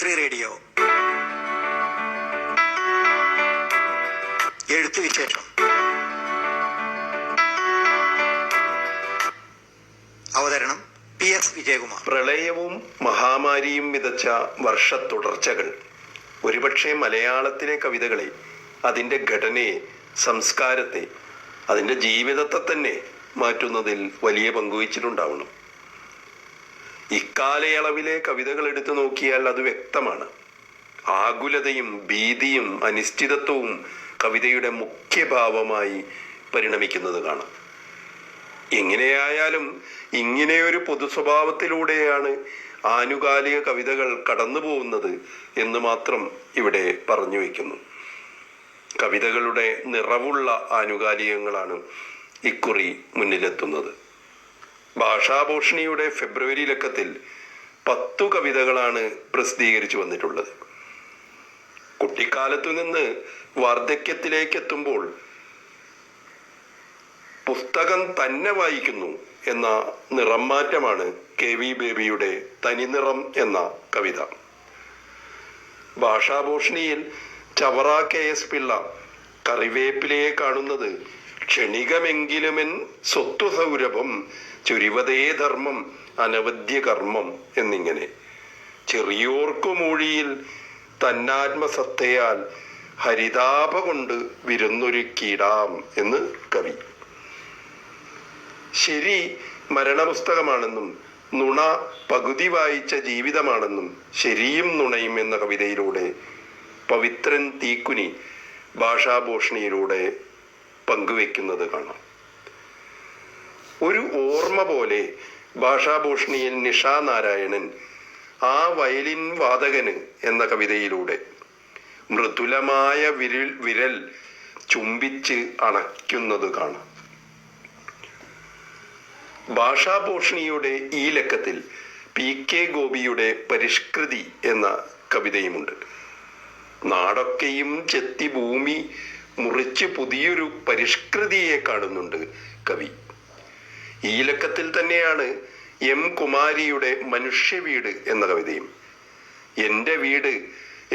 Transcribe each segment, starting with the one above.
മൈത്രി radio എഴുത്തുവിശേഷം. അവതരണം PS Vijayakumar. പ്രളയവും മഹാമാരിയും വിതച്ച വർഷത്തുടർച്ചകൾ ഒരുപക്ഷെ മലയാളത്തിലെ കവിതകളെ, അതിൻ്റെ ഘടനയെ, സംസ്കാരത്തെ, അതിൻ്റെ ജീവിതത്തെ തന്നെ മാറ്റുന്നതിൽ വലിയ പങ്കുവച്ചിട്ടുണ്ടാവണം. ഇക്കാലയളവിലെ കവിതകൾ എടുത്തു നോക്കിയാൽ അത് വ്യക്തമാണ്. ആകുലതയും ഭീതിയും അനിശ്ചിതത്വവും കവിതയുടെ മുഖ്യഭാവമായി പരിണമിക്കുന്നത് കാണാം. എങ്ങനെയായാലും ഇങ്ങനെയൊരു പൊതു സ്വഭാവത്തിലൂടെയാണ് ആനുകാലിക കവിതകൾ കടന്നു പോകുന്നത് എന്ന് മാത്രം ഇവിടെ പറഞ്ഞു വയ്ക്കുന്നു. കവിതകളുടെ നിറവുള്ള ആനുകാലികങ്ങളാണ് ഇക്കുറി മുന്നിലെത്തുന്നത്. ഭാഷാഭൂഷണിയുടെ ഫെബ്രുവരി ലക്കത്തിൽ 10 കവിതകളാണ് പ്രസിദ്ധീകരിച്ചു വന്നിട്ടുള്ളത്. കുട്ടിക്കാലത്തു നിന്ന് വാർദ്ധക്യത്തിലേക്ക് എത്തുമ്പോൾ പുസ്തകം തന്നെ വായിക്കുന്നു എന്ന നിറം മാറ്റമാണ് KV ബേബിയുടെ തനിനിറം എന്ന കവിത. ഭാഷാഭൂഷണിയിൽ ചവറ KS പിള്ള കറിവേപ്പിലയെ കാണുന്നത് ക്ഷണികമെങ്കിലുമെൻ സ്വത്വ സൗരഭം ചുരിവതേ ധർമ്മം അനവധ്യ കർമ്മം എന്നിങ്ങനെ. ചെറിയോർക്കു മൂഴിയിൽ തന്നാത്മസത്തയാൽ ഹരിതാപ കൊണ്ട് വിരുന്നൊരുക്കിയിടാം എന്ന് കവി. ശരി മരണപുസ്തകമാണെന്നും നുണ പകുതി വായിച്ച ജീവിതമാണെന്നും ശരിയും നുണയും എന്ന കവിതയിലൂടെ പവിത്രൻ തീക്കുനി ഭാഷാഭൂഷണിയിലൂടെ പങ്കുവെക്കുന്നത് കാണാം. ഒരു ഓർമ്മ പോലെ ഭാഷാഭൂഷണിയിൽ നിഷാ നാരായണൻ ആ വയലിൻ വാദകന് എന്ന കവിതയിലൂടെ മൃദുലമായ വിരൽ ചുംബിച്ച് അണയ്ക്കുന്നത് കാണാം. ഭാഷാഭൂഷണിയുടെ ഈ ലക്കത്തിൽ PK ഗോപിയുടെ പരിഷ്കൃതി എന്ന കവിതയുമുണ്ട്. നാടൊക്കെയും ചെത്തി ഭൂമി മുറിച്ച് പുതിയൊരു പരിഷ്കൃതിയെ കാണുന്നുണ്ട് കവി. ഈ ലക്കത്തിൽ തന്നെയാണ് M കുമാരിയുടെ മനുഷ്യവീട് എന്ന കവിതയും. എൻ്റെ വീട്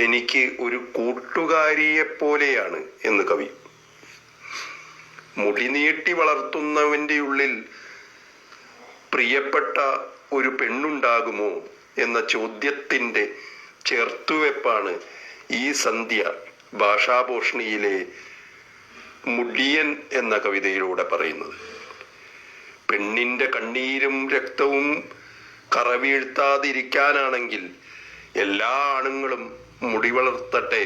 എനിക്ക് ഒരു കൂട്ടുകാരിയെപ്പോലെയാണ് എന്ന് കവി. മുടി നീട്ടി വളർത്തുന്നവൻ്റെ ഉള്ളിൽ പ്രിയപ്പെട്ട ഒരു പെണ്ണുണ്ടാകുമോ എന്ന ചോദ്യത്തിൻ്റെ ചേർത്തുവെപ്പാണ് ഈ സന്ധ്യ ഭാഷാഭൂഷണിയിലെ മുടിയൻ എന്ന കവിതയിലൂടെ പറയുന്നത്. പെണ്ണിൻ്റെ കണ്ണീരും രക്തവും കറവീഴ്ത്താതിരിക്കാനാണെങ്കിൽ എല്ലാ ആണുങ്ങളും മുടി വളർത്തട്ടെ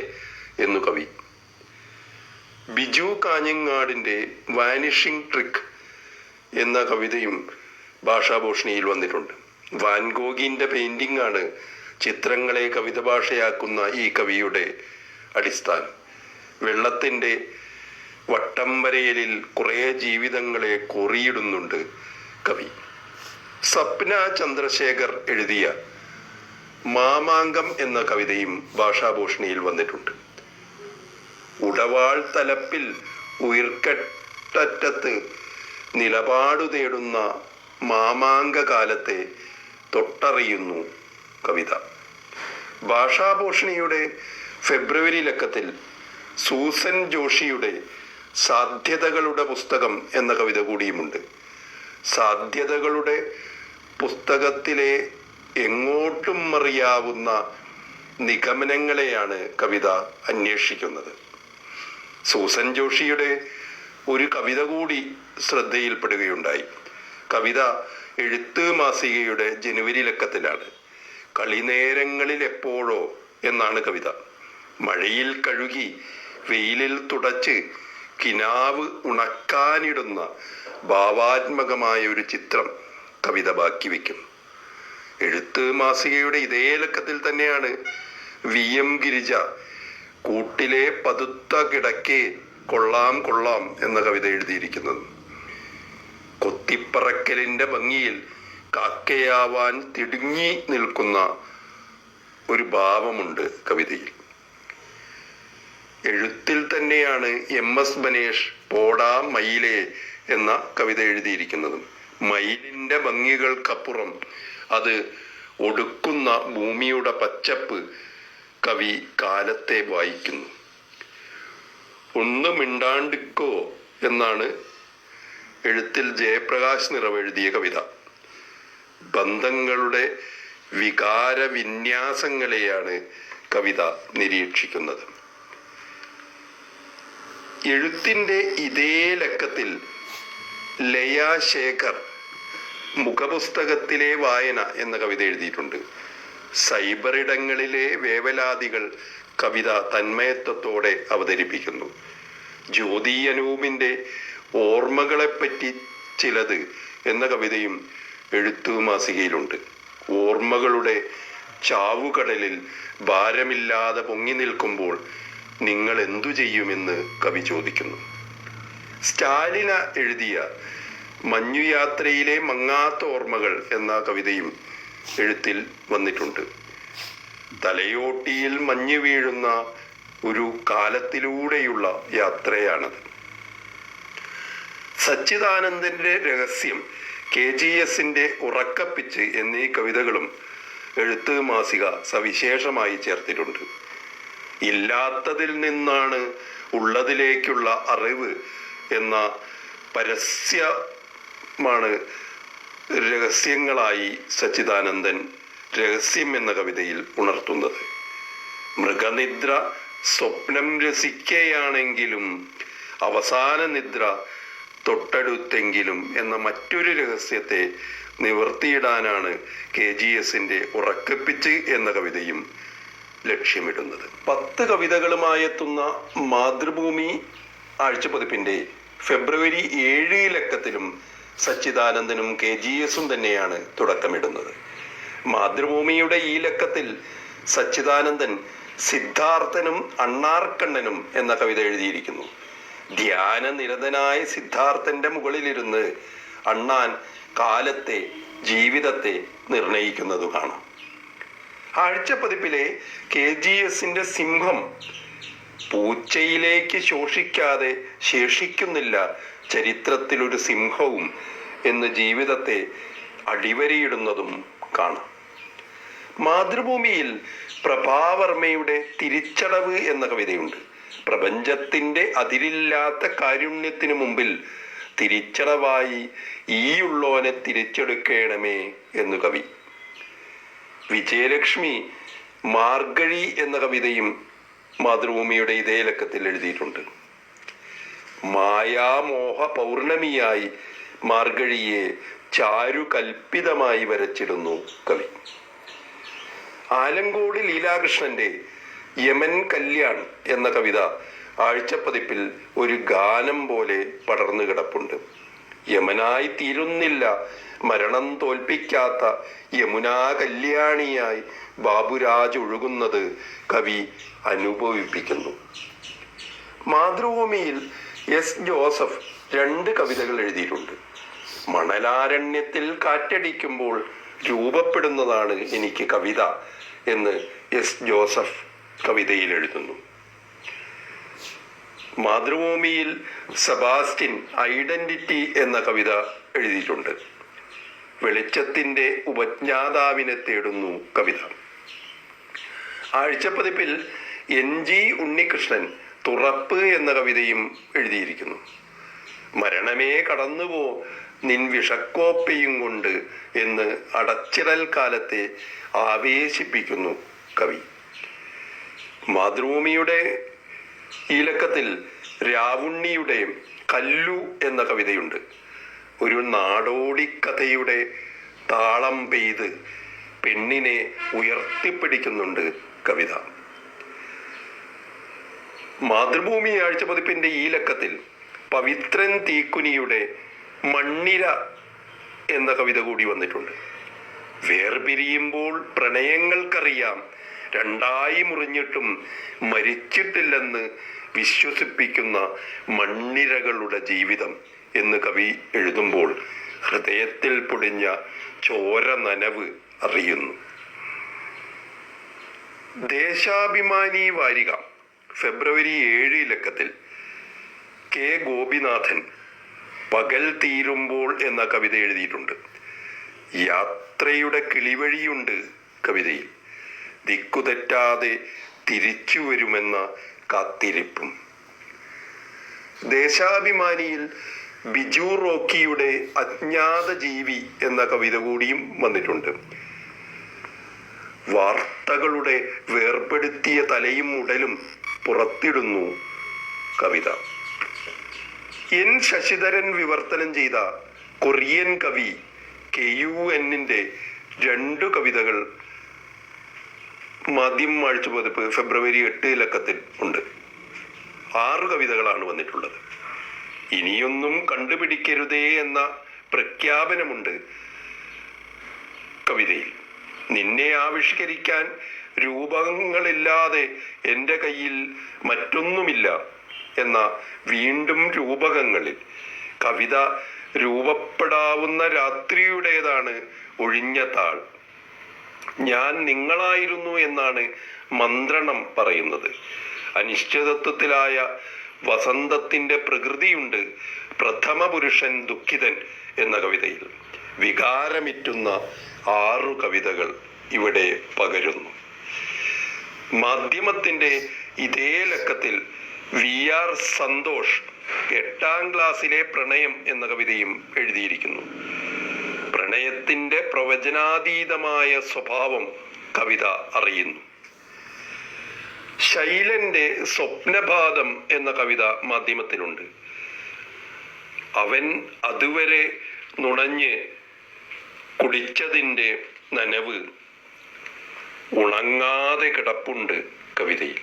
എന്നു കവി. ബിജു കാഞ്ഞങ്ങാടിൻ്റെ വാനിഷിംഗ് ട്രിക്ക് എന്ന കവിതയും ഭാഷാഭൂഷണിയിൽ വന്നിട്ടുണ്ട്. വാൻഗോഗിൻ്റെ പെയിന്റിംഗ് ആണ് ചിത്രങ്ങളെ കവിത ഭാഷയാക്കുന്ന ഈ കവിയുടെ അടിസ്ഥാനം. വെള്ളത്തിൻ്റെ വട്ടം വരയലിൽ കുറേ ജീവിതങ്ങളെ കൊറിയിടുന്നുണ്ട് കവി. സ്വപ്ന ചന്ദ്രശേഖർ എഴുതിയ മാമാങ്കം എന്ന കവിതയും ഭാഷാഭൂഷണിയിൽ വന്നിട്ടുണ്ട്. ഉടവാൾ തലപ്പിൽ ഉയർക്കട്ടറ്റത്ത് നിലപാടു തേടുന്ന മാമാങ്ക കാലത്തെ തൊട്ടറിയുന്നു കവിത. ഭാഷാഭൂഷണിയുടെ ഫെബ്രുവരി ലക്കത്തിൽ സൂസൻ ജോഷിയുടെ സാധ്യതകളുടെ പുസ്തകം എന്ന കവിത കൂടിയുമുണ്ട്. സാധ്യതകളുടെ പുസ്തകത്തിലെ എങ്ങോട്ടും അറിയാവുന്ന നിഗമനങ്ങളെയാണ് കവിത അന്വേഷിക്കുന്നത്. സൂസൻ ജോഷിയുടെ ഒരു കവിത കൂടി ശ്രദ്ധയിൽപ്പെടുകയുണ്ടായി. കവിത എഴുത്ത് മാസികയുടെ ജനുവരി ലക്കത്തിലാണ്. കളിനേരങ്ങളിൽ എപ്പോഴോ എന്നാണ് കവിത. മഴയിൽ കഴുകി വെയിലിൽ തുടച്ച് കിനാവ് ഉണക്കാനിടുന്ന ഭാവാത്മകമായ ഒരു ചിത്രം കവിത ബാക്കി വയ്ക്കും. എഴുത്ത് മാസികയുടെ ഇതേ ലക്കത്തിൽ തന്നെയാണ് VM ഗിരിജ കൂട്ടിലെ പതുത്ത കിടക്കെ കൊള്ളാം കൊള്ളാം എന്ന കവിത എഴുതിയിരിക്കുന്നത്. കൊത്തിപ്പറക്കലിൻ്റെ ഭംഗിയിൽ കാക്കയാവാൻ തിടുങ്ങി നിൽക്കുന്ന ഒരു ഭാവമുണ്ട് കവിതയിൽ. എഴുത്തിൽ തന്നെയാണ് MS ബനേഷ് പോടാ മയിലേ എന്ന കവിത എഴുതിയിരിക്കുന്നതും. മയിലിൻ്റെ ഭംഗികൾക്കപ്പുറം അത് ഒടുക്കുന്ന ഭൂമിയുടെ പച്ചപ്പ് കവി കാലത്തെ വായിക്കുന്നു. ഒന്ന് മിണ്ടാണ്ടിക്കോ എന്നാണ് എഴുത്തിൽ ജയപ്രകാശ് നിറവ് എഴുതിയ കവിത. ബന്ധങ്ങളുടെ വികാരവിന്യാസങ്ങളെയാണ് കവിത നിരീക്ഷിക്കുന്നത്. എഴുത്തിൻ്റെ ഇതേ ലക്കത്തിൽ ലയാശേഖർ മുഖപുസ്തകത്തിലെ വായന എന്ന കവിത എഴുതിയിട്ടുണ്ട്. സൈബറിടങ്ങളിലെ വേവലാതികൾ കവിത തന്മയത്വത്തോടെ അവതരിപ്പിക്കുന്നു. ജ്യോതി അനൂപിൻ്റെ ഓർമ്മകളെപ്പറ്റി ചിലത് എന്ന കവിതയും എഴുത്തു മാസികയിലുണ്ട്. ഓർമ്മകളുടെ ചാവുകടലിൽ ഭാരമില്ലാതെ പൊങ്ങി നിൽക്കുമ്പോൾ നിങ്ങൾ എന്തു ചെയ്യുമെന്ന് കവി ചോദിക്കുന്നു. സ്റ്റാലിന എഴുതിയ മഞ്ഞുയാത്രയിലെ മങ്ങാത്ത ഓർമ്മകൾ എന്ന കവിതയും എഴുത്തിൽ വന്നിട്ടുണ്ട്. തലയോട്ടിയിൽ മഞ്ഞ് വീഴുന്ന ഒരു കാലത്തിലൂടെയുള്ള യാത്രയാണത്. സച്ചിദാനന്ദന്റെ രഹസ്യം, KGSന്റെ ഉറക്കപ്പിച്ച് എന്നീ കവിതകളും എഴുത്ത് മാസിക സവിശേഷമായി ചേർത്തിട്ടുണ്ട്. ഇല്ലാത്തതിൽ നിന്നാണ് ഉള്ളതിലേക്കുള്ള അറിവ് എന്ന പരസ്യമാണ് രഹസ്യങ്ങളായി സച്ചിദാനന്ദൻ രഹസ്യം എന്ന കവിതയിൽ ഉണർത്തുന്നത്. മൃഗനിദ്ര സ്വപ്നം രസിക്കുകയാണെങ്കിലും അവസാന നിദ്ര തൊട്ടടുത്തെങ്കിലും എന്ന മറ്റൊരു രഹസ്യത്തെ നിവർത്തിയിടാനാണ് KGSന്റെ ഉറക്കപ്പിച്ച് എന്ന കവിതയും ലക്ഷ്യമിടുന്നത്. 10 കവിതകളുമായെത്തുന്ന മാതൃഭൂമി ആഴ്ചപ്പതിപ്പിന്റെ ഫെബ്രുവരി 7 ലക്കത്തിലും സച്ചിദാനന്ദനും KGSും തന്നെയാണ് തുടക്കമിടുന്നത്. മാതൃഭൂമിയുടെ ഈ ലക്കത്തിൽ സച്ചിദാനന്ദൻ സിദ്ധാർത്ഥനും അണ്ണാർക്കണ്ണനും എന്ന കവിത എഴുതിയിരിക്കുന്നു. ധ്യാനനിരതനായ സിദ്ധാർത്ഥന്റെ മുകളിലിരുന്ന് അണ്ണാൻ കാലത്തെ, ജീവിതത്തെ നിർണയിക്കുന്നത് കാണാം. ആഴ്ചപ്പതിപ്പിലെ KGSന്റെ സിംഹം പൂച്ചയിലേക്ക് ശോഷിക്കാതെ ശേഷിക്കുന്നില്ല ചരിത്രത്തിലൊരു സിംഹവും എന്ന് ജീവിതത്തെ അടിവരയിടുന്നതും കാണാം. മാതൃഭൂമിയിൽ പ്രഭാവർമ്മയുടെ തിരിച്ചടവ് എന്ന കവിതയുണ്ട്. പ്രപഞ്ചത്തിന്റെ അതിരില്ലാത്ത കാരുണ്യത്തിനു മുമ്പിൽ തിരിച്ചടവായി ഈയുള്ളോനെ തിരിച്ചെടുക്കണമേ എന്നു കവി. വിജയലക്ഷ്മി മാർഗഴി എന്ന കവിതയും മാതൃഭൂമിയുടെ ഇതേ ലക്കത്തിൽ എഴുതിയിട്ടുണ്ട്. മായാമോഹ പൗർണമിയായി മാർഗഴിയെ ചാരുകൽപ്പിതമായി വരച്ചിടുന്നു കവി. ആലങ്കോട് ലീലാകൃഷ്ണന്റെ യമൻ കല്യാൺ എന്ന കവിത ആഴ്ചപ്പതിപ്പിൽ ഒരു ഗാനം പോലെ പടർന്നു കിടപ്പുണ്ട്. യമനായി തീരുന്നില്ല മരണം തോൽപ്പിക്കാത്ത യമുനാ കല്യാണിയായി ബാബുരാജ് ഒഴുകുന്നത് കവി അനുഭവിപ്പിക്കുന്നു. മാതൃഭൂമിയിൽ S. ജോസഫ് 2 കവിതകൾ എഴുതിയിട്ടുണ്ട്. മണലാരണ്യത്തിൽ കാറ്റടിക്കുമ്പോൾ രൂപപ്പെടുന്നതാണ് എനിക്ക് കവിത എന്ന് S. ജോസഫ് കവിതയിൽ എഴുതുന്നു. മാതൃഭൂമിയിൽ സെബാസ്റ്റ്യൻ ഐഡന്റിറ്റി എന്ന കവിത എഴുതിയിട്ടുണ്ട്. വെളിച്ചത്തിന്റെ ഉപജ്ഞാതാവിനെ തേടുന്നു കവിത. ആഴ്ചപ്പതിപ്പിൽ NG ഉണ്ണികൃഷ്ണൻ തുറപ്പ് എന്ന കവിതയും എഴുതിയിരിക്കുന്നു. മരണമേ കടന്നുപോ നിൻ വിഷക്കോപ്പയും കൊണ്ട് എന്ന് അടച്ചിടൽ കാലത്തെ ആവേശിപ്പിക്കുന്നു കവി. മാതൃഭൂമിയുടെ ഈ ലക്കത്തിൽ രാവുണ്ണിയുടെ കല്ലു എന്ന കവിതയുണ്ട്. ഒരു നാടോടിക്കഥയുടെ താളം പെയ്ത് പെണ്ണിനെ ഉയർത്തിപ്പിടിക്കുന്നുണ്ട് കവിത. മാതൃഭൂമി ആഴ്ചപ്പതിപ്പിന്റെ ഈ ലക്കത്തിൽ പവിത്രൻ തീക്കുനിയുടെ മണ്ണിര എന്ന കവിത കൂടി വന്നിട്ടുണ്ട്. വേർപിരിയുമ്പോൾ പ്രണയങ്ങൾക്കറിയാം രണ്ടായി മുറിഞ്ഞിട്ടും മരിച്ചിട്ടില്ലെന്ന് വിശ്വസിപ്പിക്കുന്ന മണ്ണിരകളുടെ ജീവിതം എന്ന് കവി എഴുതുമ്പോൾ ഹൃദയത്തിൽ പൊടിഞ്ഞ ചോര നനവ് അറിയുന്നു. ദേശാഭിമാനി വാരിക ഫെബ്രുവരി 7 ലക്കത്തിൽ K. ഗോപിനാഥൻ പകൽ തീരുമ്പോൾ എന്ന കവിത എഴുതിയിട്ടുണ്ട്. യാത്രയുടെ കിളിവഴിയുണ്ട് കവിതയിൽ. ദിക്കുതെറ്റാതെ തിരിച്ചു വരുമെന്ന കാത്തിരിപ്പും. ദേശാഭിമാനിയിൽ ബിജു റോക്കിയുടെ അജ്ഞാത ജീവി എന്ന കവിത കൂടിയും വന്നിട്ടുണ്ട്. വാർത്തകളുടെ വേർപെടുത്തിയ തലയും ഉടലും പുറത്തിടുന്നു കവിത. എൻ ശശിധരൻ വിവർത്തനം ചെയ്ത കൊറിയൻ കവി KUN-ന്റെ 2 കവിതകൾ മാധ്യമം ആഴ്ചപ്പതിപ്പ് ഫെബ്രുവരി 8 ലക്കത്തിൽ ഉണ്ട്. 6 കവിതകളാണ് വന്നിട്ടുള്ളത്. ഇനിയൊന്നും കണ്ടുപിടിക്കരുതേ എന്ന പ്രഖ്യാപനമുണ്ട് കവിതയിൽ. നിന്നെ ആവിഷ്കരിക്കാൻ രൂപകങ്ങളില്ലാതെ എൻ്റെ കയ്യിൽ മറ്റൊന്നുമില്ല എന്ന വീണ്ടും രൂപകങ്ങളിൽ കവിത രൂപപ്പെടാവുന്ന രാത്രിയുടേതാണ് ഒഴിഞ്ഞ താൾ. ഞാൻ നിങ്ങളായിരുന്നു എന്നാണ് മന്ത്രണം പറയുന്നത്. അനിശ്ചിതത്വത്തിലായ വസന്തത്തിന്റെ പ്രകൃതിയുണ്ട് പ്രഥമ പുരുഷൻ ദുഃഖിതൻ എന്ന കവിതയിൽ. വികാരമിറ്റുന്ന 6 കവിതകൾ ഇവിടെ പകരുന്നു. മാധ്യമത്തിന്റെ ഇതേ ലക്കത്തിൽ VR സന്തോഷ് 8ാം ക്ലാസ്സിലെ പ്രണയം എന്ന കവിതയും എഴുതിയിരിക്കുന്നു. പ്രണയത്തിന്റെ പ്രവചനാതീതമായ സ്വഭാവം കവിത അറിയുന്നു. ശൈലന്റെ സ്വപ്നപാതം എന്ന കവിത മാധ്യമത്തിലുണ്ട്. അവൻ അതുവരെ നുണഞ്ഞ് കുടിച്ചതിൻ്റെ നനവ് ഉണങ്ങാതെ കിടപ്പുണ്ട് കവിതയിൽ.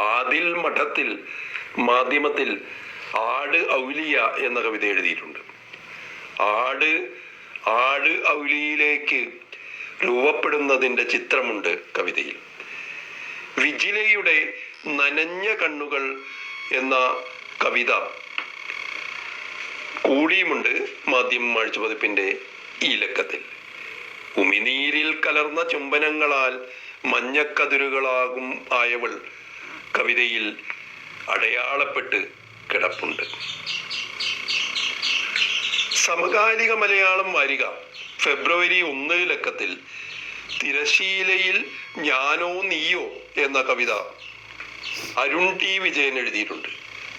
ആദിൽ മഠത്തിൽ മാധ്യമത്തിൽ ആട് ഔലിയ എന്ന കവിത എഴുതിയിട്ടുണ്ട്. ആട് ഔലിയിലേക്ക് രൂപപ്പെടുന്നതിൻ്റെ ചിത്രമുണ്ട് കവിതയിൽ. വിജിലയുടെ നനഞ്ഞ കണ്ണുകൾ എന്ന കവിത കൂടിയുമുണ്ട് മാധ്യമം ആഴ്ചപ്പതിപ്പിന്റെ ഈ ലക്കത്തിൽ. ഉമിനീരിൽ കലർന്ന ചുംബനങ്ങളാൽ മഞ്ഞക്കതിരുകളാകും ആയവൾ കവിതയിൽ അടയാളപ്പെട്ട് കിടപ്പുണ്ട്. സമകാലിക മലയാളം വാരിക ഫെബ്രുവരി 1 ലക്കത്തിൽ തിരശീലയിൽ ഞാനോ നീയോ എന്ന കവിത അരുൺ ടി വിജയൻ എഴുതിയിട്ടുണ്ട്.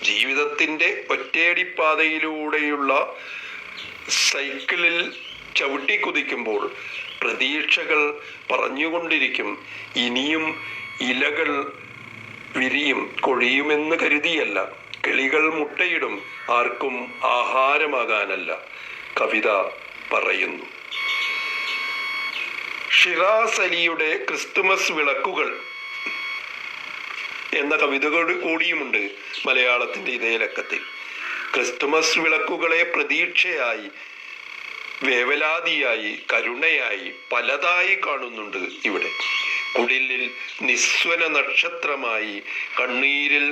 ജീവിതത്തിന്റെ ഒറ്റയടിപ്പാതയിലൂടെയുള്ള സൈക്കിളിൽ ചവിട്ടിക്കുതിക്കുമ്പോൾ പ്രതീക്ഷകൾ പറഞ്ഞുകൊണ്ടിരിക്കും. ഇനിയും ഇലകൾ വിരിയും കൊഴിയുമെന്ന് കരുതിയല്ല, കിളികൾ മുട്ടയിടും ആർക്കും ആഹാരമാകാനല്ല, കവിത പറയുന്നു. ഷിറാസ് അലിയുടെ ക്രിസ്തുമസ് വിളക്കുകൾ എന്ന കവിതകൾ കൂടിയുമുണ്ട് മലയാളത്തിന്റെ ഇതേ ലക്കത്തിൽ. ക്രിസ്തുമസ് വിളക്കുകളെ പ്രതീക്ഷയായി, വേവലാതിയായി, കരുണയായി, പലതായി കാണുന്നുണ്ട് ഇവിടെ. കുടിലിൽ നിസ്വന നക്ഷത്രമായി കണ്ണീരിൽ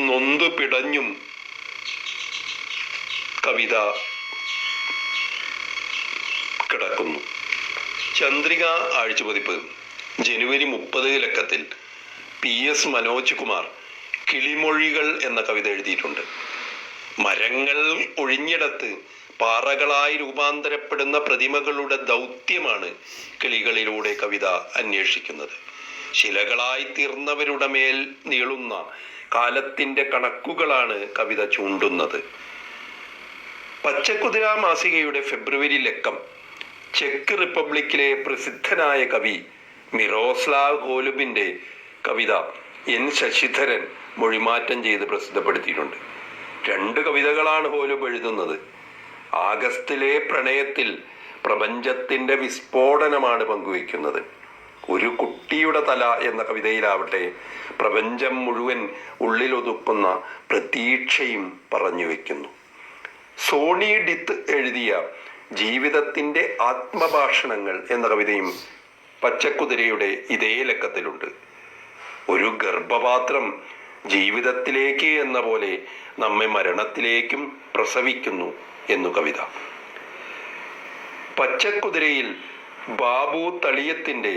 നൊന്തു പിടഞ്ഞും കവിത കിടക്കുന്നു. ചന്ദ്രിക ആഴ്ചപതിപ്പ് ജനുവരി 30 ലക്കത്തിൽ PS മനോജ് കുമാർ കിളിമൊഴികൾ എന്ന കവിത എഴുതിയിട്ടുണ്ട്. മരങ്ങൾ ഒഴിഞ്ഞിടത്ത് പാറകളായി രൂപാന്തരപ്പെടുന്ന പ്രതിമകളുടെ ദൗത്യമാണ് കിളികളിലൂടെ കവിത അന്വേഷിക്കുന്നത്. ശിലകളായി തീർന്നവരുടെ മേൽ നീളുന്ന കാലത്തിന്റെ കണക്കുകളാണ് കവിത ചൂണ്ടുന്നത്. പച്ചക്കുതിര മാസികയുടെ ഫെബ്രുവരി ലക്കം ചെക്ക് റിപ്പബ്ലിക്കിലെ പ്രസിദ്ധനായ കവി മിറോസ്ലാവ് ഗോലുബിന്റെ കവിത N ശശിധരൻ മൊഴിമാറ്റം ചെയ്ത് പ്രസിദ്ധപ്പെടുത്തിയിട്ടുണ്ട്. 2 കവിതകളാണ് ഗോലുബ് എഴുതുന്നത്. ആഗസ്റ്റിലെ പ്രണയത്തിൽ പ്രപഞ്ചത്തിന്റെ വിസ്ഫോടനമാണ് പങ്കുവയ്ക്കുന്നത്. ഒരു കുട്ടിയുടെ തല എന്ന കവിതയിലാവട്ടെ പ്രപഞ്ചം മുഴുവൻ ഉള്ളിലൊതുക്കുന്ന പ്രതീക്ഷയും പറഞ്ഞു വയ്ക്കുന്നു. സോണി ഡിത്ത് എഴുതിയ ജീവിതത്തിന്റെ ആത്മഭാഷണങ്ങൾ എന്ന കവിതയും പച്ചക്കുതിരയുടെ ഇതേ ലക്കത്തിലുണ്ട്. ഒരു ഗർഭപാത്രം ജീവിതത്തിലേക്ക് എന്ന പോലെ നമ്മെ മരണത്തിലേക്കും പ്രസവിക്കുന്നു എന്നു കവിത. പച്ചക്കുതിരയിൽ ബാബു തളിയത്തിന്റെ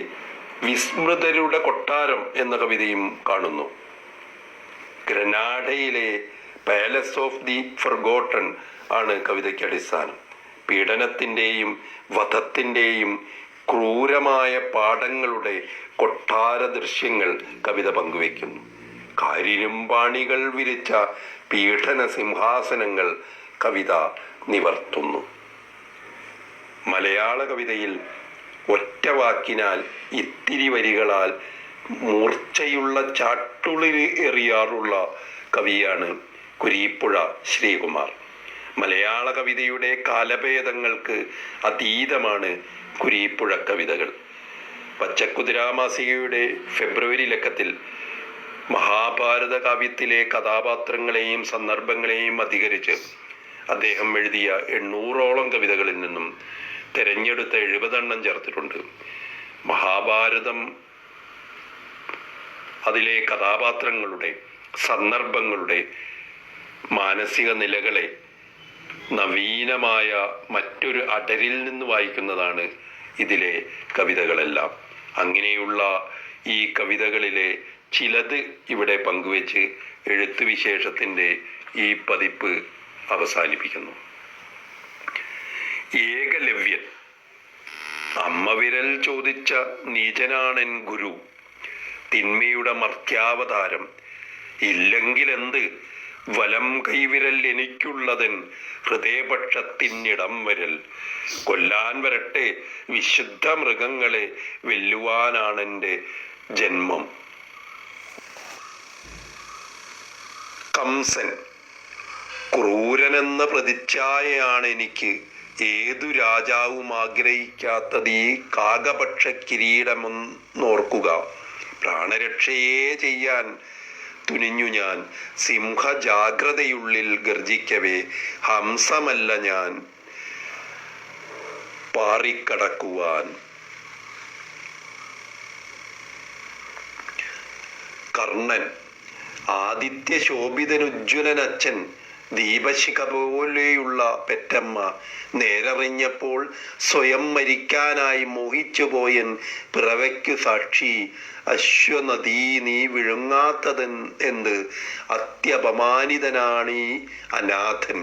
വിസ്മൃതരുടെ കൊട്ടാരം എന്ന കവിതയും കാണുന്നു. ഗ്രനാഡയിലെ പാലസ് ഓഫ് ദി ഫർഗോട്ടൺ ആണ് കവിതയ്ക്ക് അടിസ്ഥാനം. പീഡനത്തിൻ്റെയും വധത്തിൻ്റെയും ക്രൂരമായ പാഠങ്ങളുടെ കൊട്ടാര ദൃശ്യങ്ങൾ കവിത പങ്കുവയ്ക്കുന്നു. കാരിരുമ്പാണികൾ വിരിച്ച പീഡന സിംഹാസനങ്ങൾ കവിത നിവർത്തുന്നു. മലയാള കവിതയിൽ ഒറ്റ വാക്കിനാൽ ഇത്തിരി വരികളാൽ മൂർച്ചയുള്ള ചാട്ടുളി എറിയാറുള്ള കവിയാണ് കുരീപ്പുഴ ശ്രീകുമാർ. മലയാള കവിതയുടെ കാലഭേദങ്ങൾക്ക് അതീതമാണ് കുരീപ്പുഴ കവിതകൾ. പച്ചക്കുതിര മാസികയുടെ ഫെബ്രുവരി ലക്കത്തിൽ മഹാഭാരത കാവ്യത്തിലെ കഥാപാത്രങ്ങളെയും സന്ദർഭങ്ങളെയും അധികരിച്ച് അദ്ദേഹം എഴുതിയ 800ഓളം കവിതകളിൽ നിന്നും തിരഞ്ഞെടുത്ത 70 ചേർത്തിട്ടുണ്ട്. മഹാഭാരതം അതിലെ കഥാപാത്രങ്ങളുടെ സന്ദർഭങ്ങളുടെ മാനസിക നിലകളെ നവീനമായ മറ്റൊരു അടരിൽ നിന്ന് വായിക്കുന്നതാണ് ഇതിലെ കവിതകളെല്ലാം. അങ്ങനെയുള്ള ഈ കവിതകളിലെ ചിലത് ഇവിടെ പങ്കുവെച്ച് എഴുത്തുവിശേഷത്തിൻ്റെ ഈ പതിപ്പ് അവസാനിപ്പിക്കുന്നു. ഏകലവ്യൻ. അമ്മ വിരൽ ചോദിച്ച നീചനാണെൻ ഗുരു, തിന്മയുടെ മർത്യാവതാരം. ഇല്ലെങ്കിലെന്ത് വലം കൈവിരൽ എനിക്കുള്ളതൻ, ഹൃദയപക്ഷത്തിനിടം വരൽ. കൊല്ലാൻ വരട്ടെ വിശുദ്ധ മൃഗങ്ങളെ, വെല്ലുവാനാണെൻ്റെ ജന്മം. കംസൻ. ക്രൂരനെന്ന പ്രതിച്ഛായയാണ് എനിക്ക്, ഏതു രാജാവും ആഗ്രഹിക്കാത്തത് ഈ കാകപക്ഷ കിരീടമെന്നോർക്കുക. പ്രാണരക്ഷയെ ചെയ്യാൻ തുനിഞ്ഞു ഞാൻ, സിംഹ ജാഗ്രതയുള്ളിൽ ഗർജിക്കവേ. ഹംസമല്ല ഞാൻ പാറിക്കടക്കുവാൻ. കർണൻ. ആദിത്യ ശോഭിതനുജ്വലനച്ഛൻ, ദീപശിഖ പോലെയുള്ള പെറ്റമ്മ. നേരറിഞ്ഞപ്പോൾ സ്വയം മരിക്കാനായി മോഹിച്ചുപോയൻ പിറവയ്ക്കു സാക്ഷി. അശ്വനദീ നീ വിഴുങ്ങാത്തതൻ എന്ത്, അത്യപമാനിതനാണീ അനാഥൻ.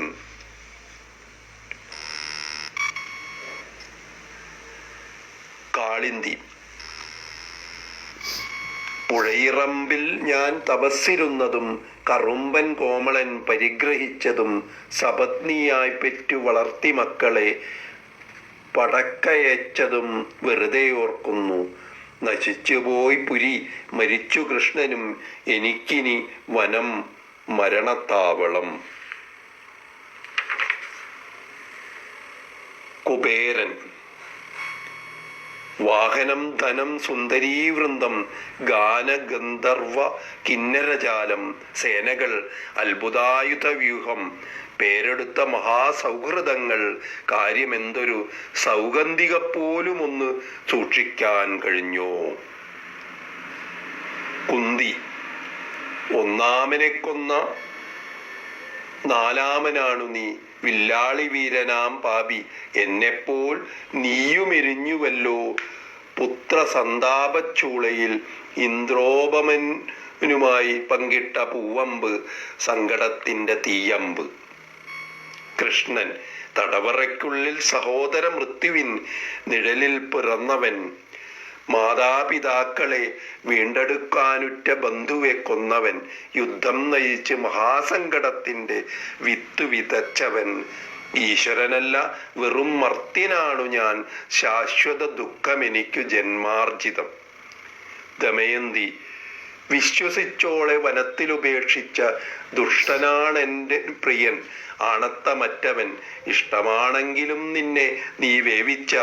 കാളിന്തി. പുഴയിറമ്പിൽ ഞാൻ തപസ്സിരുന്നതും, കറുമ്പൻ കോമളൻ പരിഗ്രഹിച്ചതും, സപത്നിയായി പെറ്റു വളർത്തി മക്കളെ പടക്കയച്ചതും വെറുതെ ഓർക്കുന്നു. നശിച്ചുപോയി പുരി, മരിച്ചു കൃഷ്ണനും, എനിക്കിനി വനം മരണത്താവളം. കുബേരൻ. വാഹനം ധനം സുന്ദരീവൃന്ദം, ഗാനഗന്ധർവ കിന്നരജാലം, സേനകൾ അത്ഭുതായുധ വ്യൂഹം, പേരെടുത്ത മഹാസൗഹൃദങ്ങൾ. കാര്യമെന്തൊരു സൗഗന്ധിക പോലും ഒന്ന് സൂക്ഷിക്കാൻ കഴിഞ്ഞോ. കുന്തി. ഒന്നാമനെ കൊന്ന നാലാമനാണു നീ, വില്ലാളി വീരനാം പാപി. എന്നെപ്പോൾ നീയുമെരിഞ്ഞുവല്ലോ പുത്രസന്താപച്ചൂളയിൽ. ഇന്ദ്രോപമനുമായി പങ്കിട്ട പൂവമ്പ്, സങ്കടത്തിൻ്റെ തീയമ്പ്. കൃഷ്ണൻ. തടവറയ്ക്കുള്ളിൽ സഹോദര മൃത്യുവിൻ നിഴലിൽ പിറന്നവൻ. മാതാപിതാക്കളെ വീണ്ടെടുക്കാനുറ്റ ബന്ധുവെ കൊന്നവൻ. യുദ്ധം നയിച്ച് മഹാസങ്കടത്തിൻ്റെ വിത്ത് വിതച്ചവൻ. ഈശ്വരനല്ല വെറും മർത്യനാണു ഞാൻ, ശാശ്വത ദുഃഖമെനിക്കു ജന്മാർജിതം. ദമയന്തി. വിശ്വസിച്ചോളെ വനത്തിലുപേക്ഷിച്ച ദുഷ്ടനാണെൻ്റെ പ്രിയൻ, ആണത്തമറ്റവൻ. ഇഷ്ടമാണെങ്കിലും നിന്നെ നീ വേവിച്ച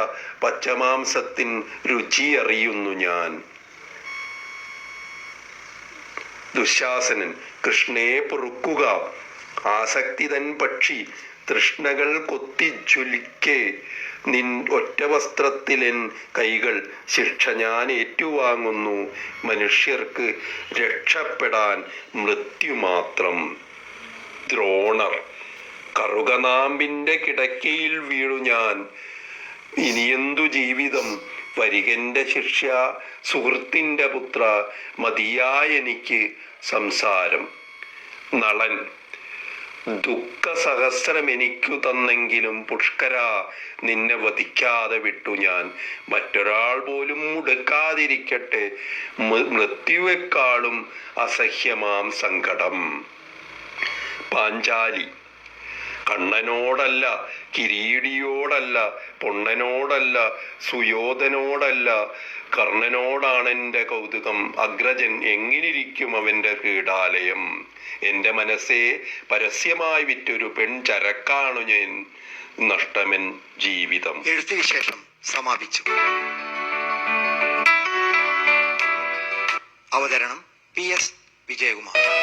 പച്ചമാംസത്തിൻ രുചി അറിയുന്നു ഞാൻ. ദുശാസനൻ. കൃഷ്ണേ പൊറുക്കുക, ആസക്തി തൻ പക്ഷി. തൃഷ്ണകൾ കൊത്തിജ്വലിക്കെ നിൻ ഒറ്റ വസ്ത്രത്തിലെൻ കൈകൾ. ശിക്ഷ ഞാൻ ഏറ്റുവാങ്ങുന്നു, മനുഷ്യർക്ക് രക്ഷപ്പെടാൻ മൃത്യു മാത്രം. ദ്രോണർ. കറുകനാമ്പിൻ്റെ കിടക്കയിൽ വീണു ഞാൻ, ഇനിയെന്തു ജീവിതം. വരികൻ്റെ ശിഷ്യ, സുഹൃത്തിൻ്റെ പുത്ര, മതിയായെനിക്ക് സംസാരം. നളൻ. ദുഃഖസഹസ്രം എനിക്കു തന്നെങ്കിലും പുഷ്കര, നിന്നെ വധിക്കാതെ വിട്ടു ഞാൻ മറ്റൊരാൾ പോലും മുടുക്കാതിരിക്കട്ടെ മൃത്യുവെക്കാളും അസഹ്യമാം സങ്കടം. പാഞ്ചാലി. കണ്ണനോടല്ല, കിരീടിയോടല്ല, പൊണ്ണനോടല്ല, സുയോധനോടല്ല, കർണനോടാണെന്റെ കൗതുകം. അഗ്രജൻ എങ്ങിനിരിക്കും അവന്റെ ക്രീഡാലയം. എന്റെ മനസ്സെ പരസ്യമായി വിറ്റൊരു പെൺചരക്കാണു ഞാൻ, നഷ്ടമെൻ ജീവിതം. എഴുത്തുവിശേഷം സമാപിച്ചു. അവതരണം PS വിജയകുമാർ.